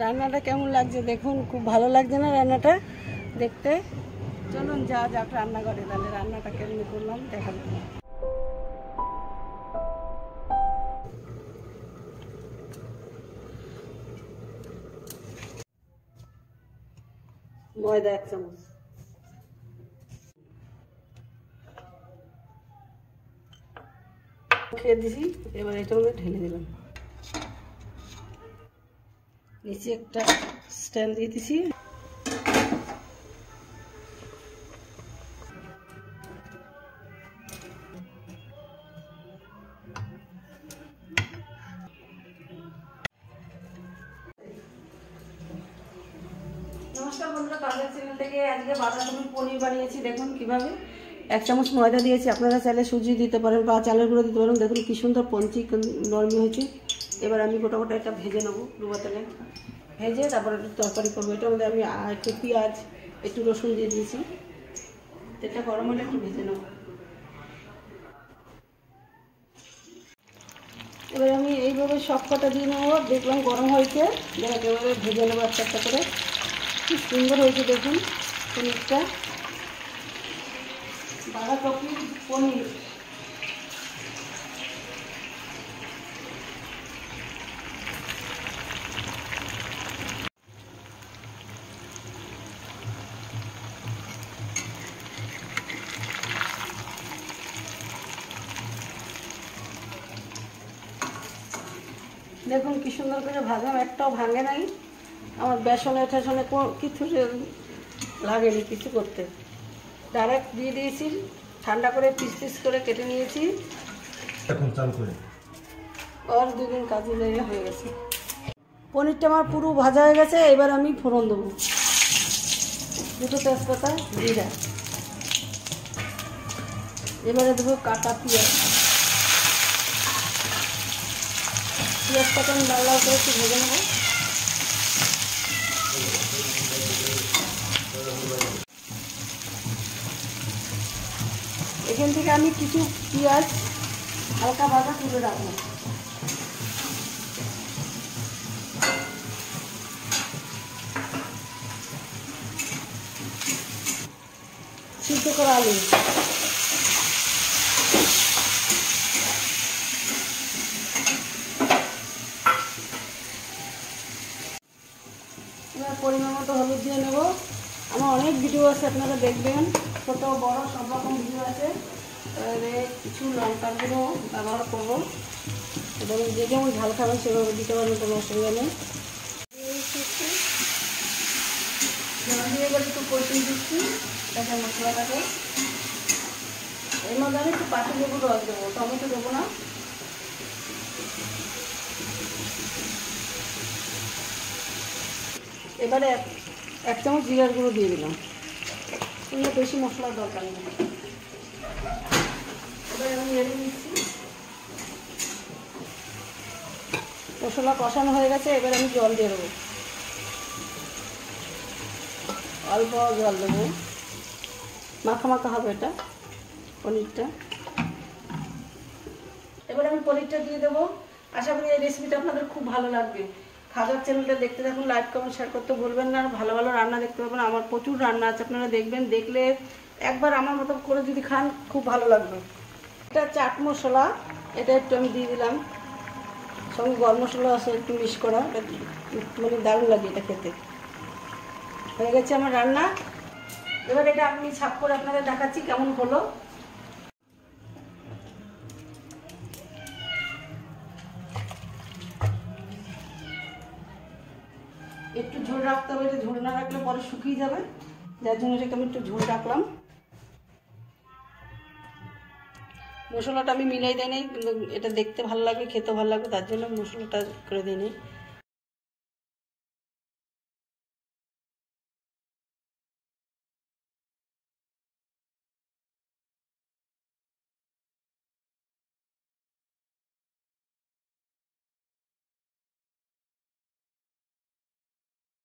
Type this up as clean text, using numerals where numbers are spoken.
রান্নাটা কেমন লাগছে দেখুন, খুব ভালো লাগছে না রান্নাটা দেখতে? চলুন যা যাক রান্নাঘরে, তাহলে রান্নাটা কেমন করলাম দেখাবো। ময়দা 1 চামচ, খেয়ে দিছি। এবার এটা মধ্যে ঢেলে দিলাম। নিচে একটা স্ট্যান্ড দিয়ে দিছি। নমস্কার বন্ধুরা, কাজের চ্যানেল থেকে আজকে বাঁধাকপি পনির বানিয়েছি। দেখুন কিভাবে 1 চামচ ময়দা দিয়েছি, আপনারা চাইলে সুজি দিতে পারেন বা চালের গুঁড়ো দিতে পারেন। দেখুন কি সুন্দর পঞ্চি নরমি হয়েছে। এবার আমি গোটা গোটা এটা ভেজে নেবো ডুবো তেলে, ভেজে তারপরে একটু তরকারি করবো। এটার মধ্যে আমি একটু পেঁয়াজ একটু রসুন দিয়ে দিয়েছি। তেলটা গরম হলে একটু ভেজে নেবো। এবার আমি এইভাবে সব কটা দিয়ে নেবো। দেখলাম গরম হয়েছে, এভাবে ভেজে নেবো একটা একটা করে। কি সুন্দর হয়েছে দেখুন পনিরটা, বাঁধাকপি পনির। দেখুন কি সুন্দর করে ভাজলাম, একটাও ভাঙে নাই। আমার বেসনে টেসনে কিছু লাগেনি কিছু করতে, ডাইরেক্ট দিয়ে দিয়েছি। ঠান্ডা করে পিস পিস করে কেটে নিয়েছি। এখন চাল করে আর 2 দিন কাজে লেগে হয়ে গেছে। পনিরটা আমার পুরো ভাজা হয়ে গেছে। এবার আমি ফোড়ন দেবো, 2টো তেজপাতা, জিরা। এবারে দেবো কাটা পেঁয়াজ। পেঁয়াজটাকে আমি লাল লাল করে একটু ভেজে নেবো। এখান থেকে আমি কিছু পেঁয়াজ হালকা ভাজা তুলে রাখবো। সিদ্ধ করা আলু, এবার পরিমাণ মতো হলুদ দিয়ে নেব। আমার অনেক ভিডিও আছে, আপনারা দেখবেন, ছোট বড় সব রকম ভিডিও আছে। এবারে কিছু লঙ্কার গুঁড়ো ব্যবহার করবো, এবং যে যেমন ঝাল খাবেন সেভাবে দিতে পারবেন, কোনো অসুবিধা নেই। জল দিয়ে এবার একটু কষিয়ে দিচ্ছি তাতে মশলাটাকে। এর মধ্যে আমি একটু পাতি লেবুর রস দেবো, টমেটো দেবো না। এবারে 1 চামচ জিরার গুঁড়ো দিয়ে দিলাম, কিন্তু বেশি মশলার দরকার নেই। এবারে আমি নেড়ে নিচ্ছি। মশলা কষানো হয়ে গেছে, এবার আমি জল দিয়ে দেবো, অল্প জল দেবো। মাখা মাখা হবে এটা পনিরটা। এবার আমি পনিরটা দিয়ে দেবো। আশা করি এই রেসিপিটা আপনাদের খুব ভালো লাগবে। খাবার চ্যানেলটা দেখতে থাকুন, লাইক কমেন্ট শেয়ার করতে ভুলবেন না। আর ভালো ভালো রান্না দেখতে পাবেন, আমার প্রচুর রান্না আছে, আপনারা দেখবেন। দেখলে একবার আমার মতো করে যদি খান খুব ভালো লাগবে। এটা চাট মশলা, এটা একটু আমি দিয়ে দিলাম, সঙ্গে গরম মশলা আছে একটু মিক্স করা, মানে দারুণ লাগে এটা খেতে। হয়ে গেছে আমার রান্না। এবার এটা আমি ছাপ করে আপনাদের দেখাচ্ছি কেমন হলো। একটু ঝোল রাখতে হবে, এটা ঝোল না রাখলে পরে শুকিয়ে যাবে, যার জন্য এটাকে আমি একটু ঝোল রাখলাম। মশলাটা আমি মিলাই দিই নাই, কিন্তু এটা দেখতে ভালো লাগবে, খেতে ভালো লাগবে, তার জন্য মশলাটা করে দিই নি।